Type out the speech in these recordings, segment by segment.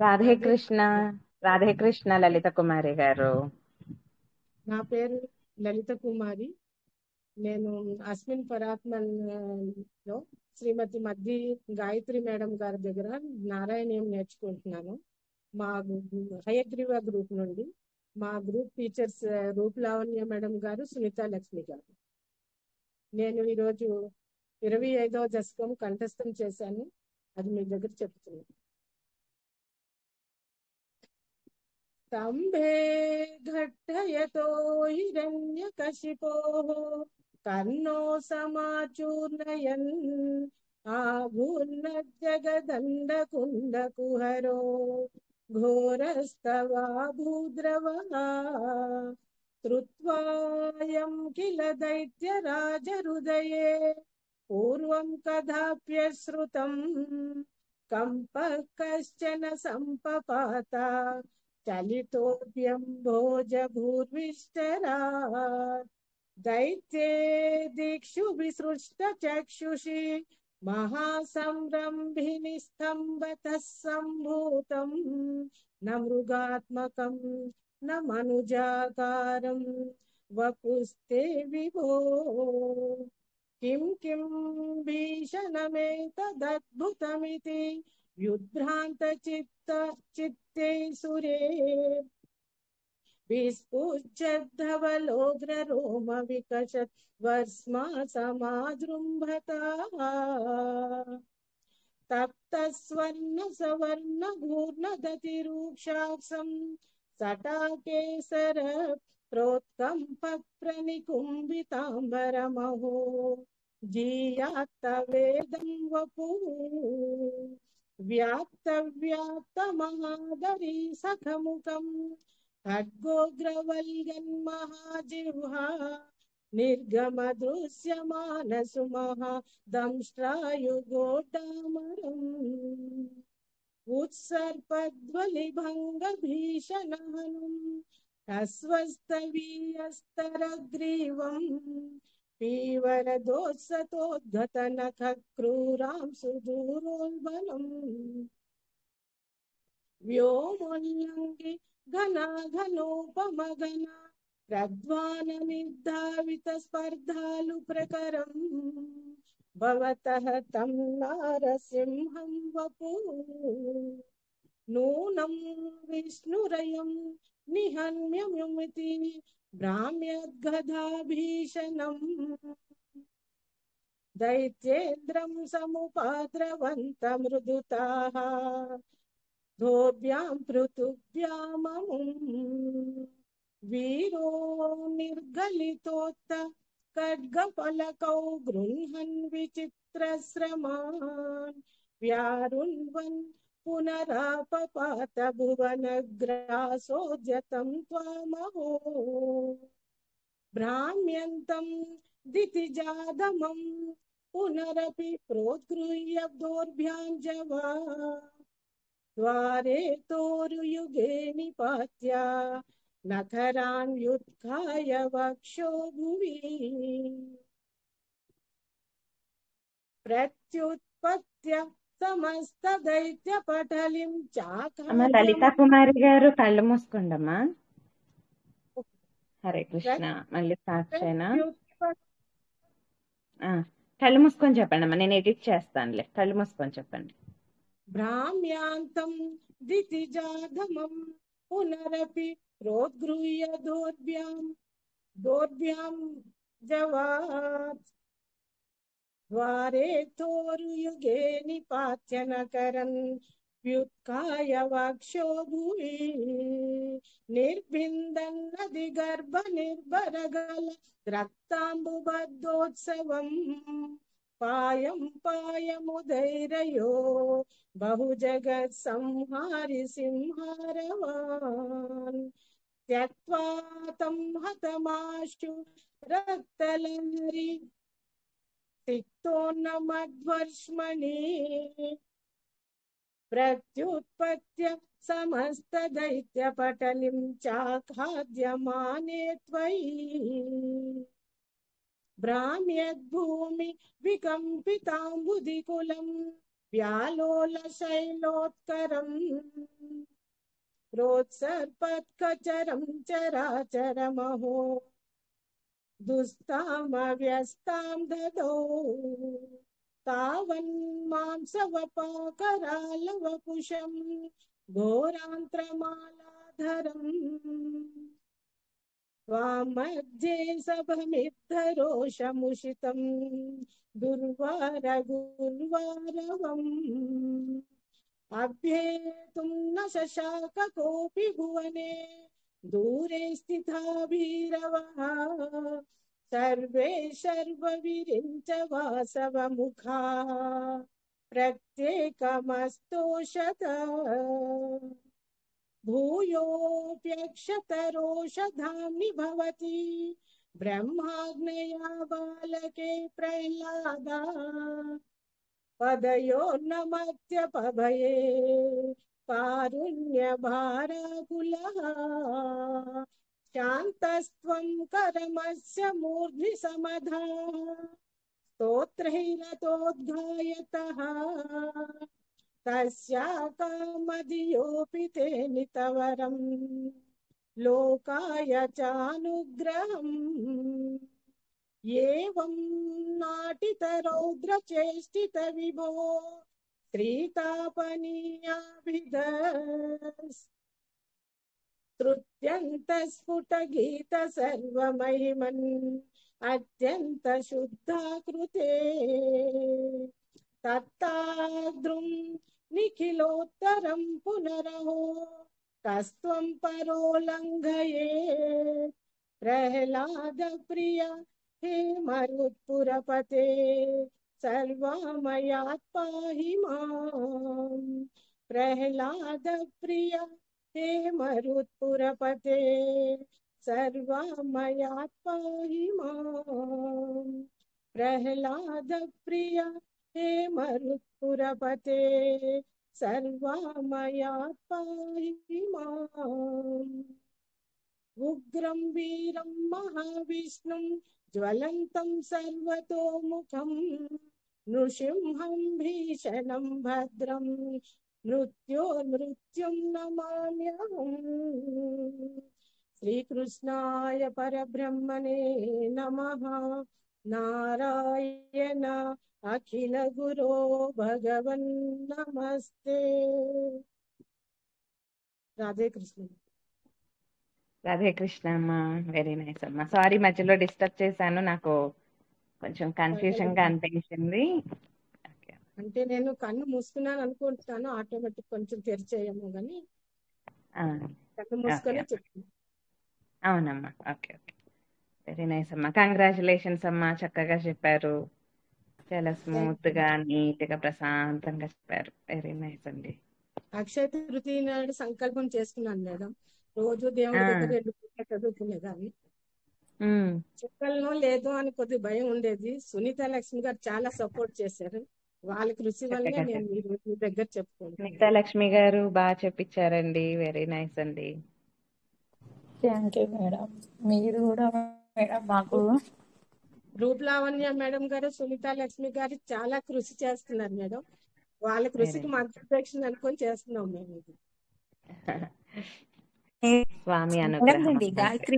రాధే రాధే కృష్ణ. రాధే కృష్ణ లలిత కుమారి గారు. నా పేరు లలిత కుమారి. నేను అస్మిన్ పరాత్మన్ లో శ్రీమతి మద్ది గాయత్రి మేడం గారి దగ్గర నారాయణీయం నేర్చుకుంటున్నాను. మా హయగ్రీవ గ్రూప్ నుండి. మా గ్రూప్ టీచర్స్ రూప్ లావణ్య మేడం గారు, సునీత లక్ష్మి గారు. నేను ఈరోజు 25వ దశకం కంఠస్థం చేశాను. అది మీ దగ్గర చెప్తున్నాను. स्तम्भे घट्टयतो हिरण्यकशिपोः कर्णो समाचूर्णयन् आभूर्णजगदण्डकुण्डकुहरो घोरस्तवा भूद्रवः श्रुत्वायं किल दैत्यराजहृदये पूर्वं कदाप्यश्रुतं कम्पः कश्चन सम्पपात चलितोऽप्यं भोजभूर्विष्टरात् दैत्ये दिक्षु विसृष्टचक्षुषी महासंरम्भिनि स्तम्भतः सम्भूतं न मृगात्मकं न मनुजाकारं वपुस्ते विभो किं किं भीषणमेतदद्भुतमिति व्युद्भ्रान्तचित्ते सुरे विस्फुज्जद्धवलोग्ररोमविकशत् वर्ष्मा समाजृम्भता तप्तस्वर्णसवर्णघूर्णदतिरूक्षाक्षं सटाकेसर प्रोत्कम्पप्रनिकुम्बिताम्बरमहो जीयात्तवेदं वपुः व्याप्तव्याप्तमहादरी सखमुखं खड्गोग्रवल्गन्महाजिह्वा निर्गमदृश्यमानसुमः दंष्ट्रायुगोड्डामरम् उत्सर्पध्वलिभङ्गभीषणहनुम् हस्वस्तवीयस्तरग्रीवम् पीवरदोत्सतोद्गतनखक्रूरां सुदूरोल्बलम् व्योमोल्लङ्घि घनाघनोपमघना प्रध्वाननिर्धावितस्पर्धालुप्रकरम् भवतः तं नारसिंहं वपुः नूनं विष्णुरयं निहन्यमिति भ्राम्यद्गदाभीषणम् दैत्येन्द्रं समुपाद्रवन्तमृदुताः धोभ्यां पृथुभ्याममुम् वीरो निर्गलितोत्थ खड्गफलकौ गृह्णन् विचित्रश्रमान् व्यारुण्वन् पुनरापपात भुवनग्रासोद्यतं त्वामहो भ्राम्यन्तं दितिजादमं पुनरपि प्रोद्गृह्य दोर्भ्याञ्जवा द्वारे तोरुयुगे निपात्य नखरान् युत्थाय वक्षो भुवि प्रत्युत्पत्य समस्तदैत्यपटलिं అమ్మ లలిత चाकाद्यमा కుమారి గారు కళ్ళు మూసుకోండమ్మా. హరే కృష్ణ. మళ్ళీ స్టార్ట్ చేయనా? प्रत्युत्पत्ति ఆ, కళ్ళు మూసుకొని చెప్పండి అమ్మా, నేను ఎడిట్ చేస్తానులే. కళ్ళు మూసుకొని చెప్పండి. भ्राम्यान्तं दितिजाधमं पुनरपि प्रोद्गृह्य दोर्भ्यां जवात् द्वारे तोरुयुगे निपात्य नकरन् व्युत्काय वक्षो भुवि निर्भिन्दन्नदिगर्भ निर्भरगल रक्ताम्बुबद्धोत्सवम् पायं पायमुदैरयो बहुजगत्संहारि सिंहारवान् त्यक्त्वा तं हतमाशु रक्तलहरी तिक्तोन्नमध्वर्ष्मणि प्रत्युत्पत्य समस्तदैत्यपटलिं चाखाद्यमाने त्वयि भ्राम्यद्भूमि विकम्पिताम्बुधिकुलम् व्यालोल शैलोत्करं प्रोत्सर्पत्कचरं चराचरमहो दुस्तामव्यस्तां ददौ तावन्मांसवपाकरालवपुषं घोरान्त्रमालाधरम् त्वामध्ये सभमिद्धरोषमुषितं दुर्वारगुर्वारवम् अभ्येतुं न शशाक कोऽपि भुवने दूरे स्थिता भीरवः सर्वे शर्वविरिञ्च वासवमुखा प्रत्येकमस्तोषत भूयोऽप्यक्षतरोषधाम्नि भवति ब्रह्माग्नया बालके प्रह्लादा पदयोर्नमत्यपभये कारुण्यभाराकुलः शान्तस्त्वं करमस्य मूर्ध्नि समधा स्तोत्रैरतोद्गायतः तस्याकामधियोऽपि ते नितवरं लोकाय चानुग्रहम् एवं नाटितरौद्रचेष्टित विभो श्रीतापनीयाभिधस्तृत्यन्तस्फुटगीत सर्वमहिमन् अत्यन्त शुद्धाकृते तत्ताद्रुं निखिलोत्तरं पुनरहो कस्त्वं परो लङ्घये प्रह्लाद प्रिया हे मरुत्पुरपते सर्वमयात् पाहि माम् प्रह्लाद प्रिया हे मरुत्पुरपते सर्वमयात् पाहि माम् प्रह्लाद प्रिया हे मरुत्पुरपते सर्वमयात् पाहि माम् उग्रं वीरं महाविष्णुं ज्वलन्तं सर्वतोमुखं नृसिंहं भीषणं भद्रं मृत्युं नमाम्यहम् श्रीकृष्णाय परब्रह्मणे नमः नारायण अखिल गुरो भगवन् नमस्ते राधे कृष्ण రాధే కృష్ణ అమ్మ, వెరీ నైస్ అమ్మా. సారీ మధ్యలో డిస్టర్బ్ చేశాను, నాకు కొంచెం కన్ఫ్యూజన్ గా అనిపించింది. అంటే నేను కన్ను మూసుకున్నాను అనుకుంటున్నాను, ఆటోమేటిక్ కొంచెం తెరిచేయము కానీ కన్ను మూసుకొని చెప్తాను. అవునమ్మా, ఓకే ఓకే, వెరీ నైస్ అమ్మా. కంగ్రాచులేషన్స్ అమ్మా, చక్కగా చెప్పారు, చాలా స్మూత్ గా నీట్ గా ప్రశాంతంగా చెప్పారు. వెరీ నైస్ అండి. అక్షయ తృతీయ నాడు సంకల్పం చేసుకున్నాను మేడం, రోజు దేవుడి దగ్గర 2 పూటలు చదువుకునేదాన్ని. చెప్పగలను లేదు అని కొద్ది భయం ఉండేది. సునీత లక్ష్మి గారు చాలా సపోర్ట్ చేశారు, వాళ్ళ కృషి వల్లే నేను మీ దగ్గర చెప్పుకోండి. సునీత లక్ష్మి గారు బాగా చెప్పించారండి, వెరీ నైస్ అండి. Thank you madam. మీరు కూడా మేడం మాకు రూపలావణ్య మేడం గారు, సునీత లక్ష్మి గారు చాలా కృషి చేస్తున్నారు మేడం. వాళ్ళ కృషికి మార్గదర్శనం అనుకొని చేస్తున్నాం మేము. ఇది స్వామి అనుగ్రహం. గాయత్రి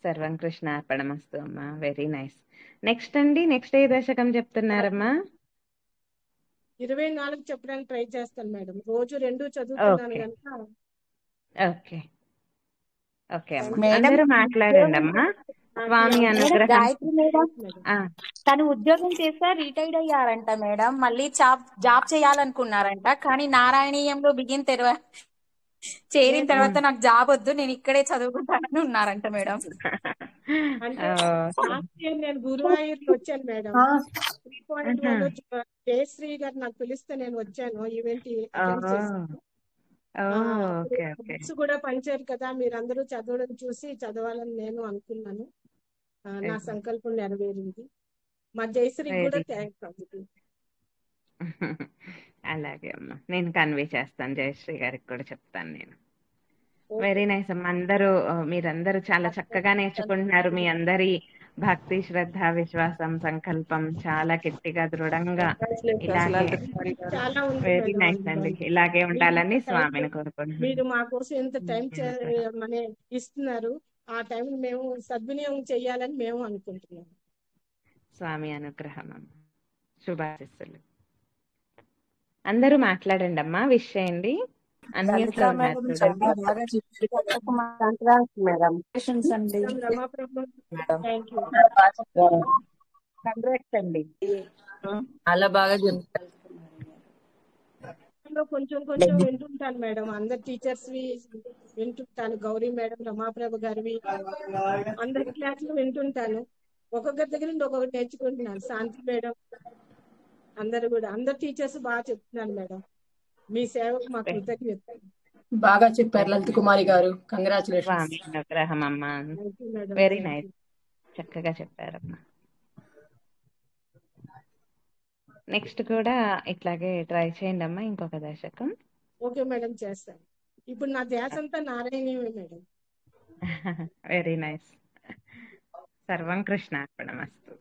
సర్వం కృష్ణార్పణమస్తు అమ్మా, వెరీ నైస్. నెక్స్ట్ అండి, నెక్స్ట్ ఏ దశకం చెప్తున్నారమ్మా? 24 చెప్పడానికి ట్రై చేస్తాను మేడం, రోజు 2 చదువుతున్నాను కనుక. ఓకే ఓకే అమ్మా, అందరూ మాట్లాడండి అమ్మా. స్వామి అనుగ్రహం. గాయత్రి మేడం తను ఉద్యోగం చేస్తా రిటైర్డ్ అయ్యారంట మేడం, మళ్ళీ జాబ్ చేయాలనుకున్నారంట, కానీ నారాయణీయంలో చేరిన తర్వాత నాకు జాబ్ వద్దు, నేను ఇక్కడే చదువుకుంటానని ఉన్నారంట మేడం. అంటే లాస్ట్ ఇయర్ నేను గురువాయూర్లో వచ్చాను మేడం. 3.1 జయశ్రీ గారు నాకు పిలిస్తే నేను వచ్చాను, ఈవెంట్ అటెండ్ చేశాను. బుక్స్ కూడా పంచారు కదా, మీరందరూ చదవడం చూసి చదవాలని నేను అనుకున్నాను. నా సంకల్పం నెరవేరింది. మా జయశ్రీ కూడా థ్యాంక్స్ అందుకు. అలాగే అమ్మా, నేను కన్వే చేస్తాను, జయశ్రీ గారికి కూడా చెప్తాను నేను. వెరీ నైస్ అమ్మా. మీరందరూ చాలా చక్కగా నేర్చుకుంటున్నారు. మీ అందరి భక్తి, శ్రద్ధ, విశ్వాసం, సంకల్పం చాలా గట్టిగా దృఢంగా ఇలాగే చాలా ఉంది వెరీ మేడం నైస్ అందులో. అండి, ఇలాగే మీరు ఉండాలని ఇంత టైం స్వామిని కోరుకుంటున్నాను. మీరు మా కోసం ఎంత టైం అనుగ్రహం. మన ఇస్తున్నారు. ఆ టైం మేము సద్వినియోగం చేయాలని మేము అనుకుంటున్నాం. స్వామి అనుగ్రహం అమ్మ. శుభాశిస్సులు. అందరూ మాట్లాడండి అమ్మా, విష్ చేయండి. అన్మ్యూట్ లో ఉన్నారు చూడండి. సంక్రాంతి మేడం అండి Ramaprabhu madam. Thank you. Congrats అండి. చాలా బాగా చెప్తారు. కొంచెం కొంచెం వింటుంటాను మేడం, అందరు టీచర్స్ వింటుంటాను. గౌరీ మేడం, రమాప్రభ గారివి అందరి క్లాసులు వింటుంటాను. ఒక్కొక్కరి దగ్గర నుండి ఒక్కొక్కటి నేర్చుకుంటున్నాను. శాంతి మేడం అందరు కూడా, అందరు టీచర్స్ బాగా చెప్తున్నాను మేడం. మీ సేవకు మా కృతజ్ఞత. బాగా చెప్పారు లలిత కుమారి గారు. కంగ్రాచులేషన్స్. స్వామి అనుగ్రహం అమ్మా. Thank you madam. Very nice, చక్కగా చెప్పారమ్మా. నెక్స్ట్ కూడా ఇట్లాగే ట్రై చేయండి అమ్మా, ఇంకొక దశకం. ఓకే మేడం, చేస్తాను. ఇప్పుడు నా ధ్యాస అంతా నారాయణీయమే మేడం. Very nice. సర్వం కృష్ణార్పణమస్తు.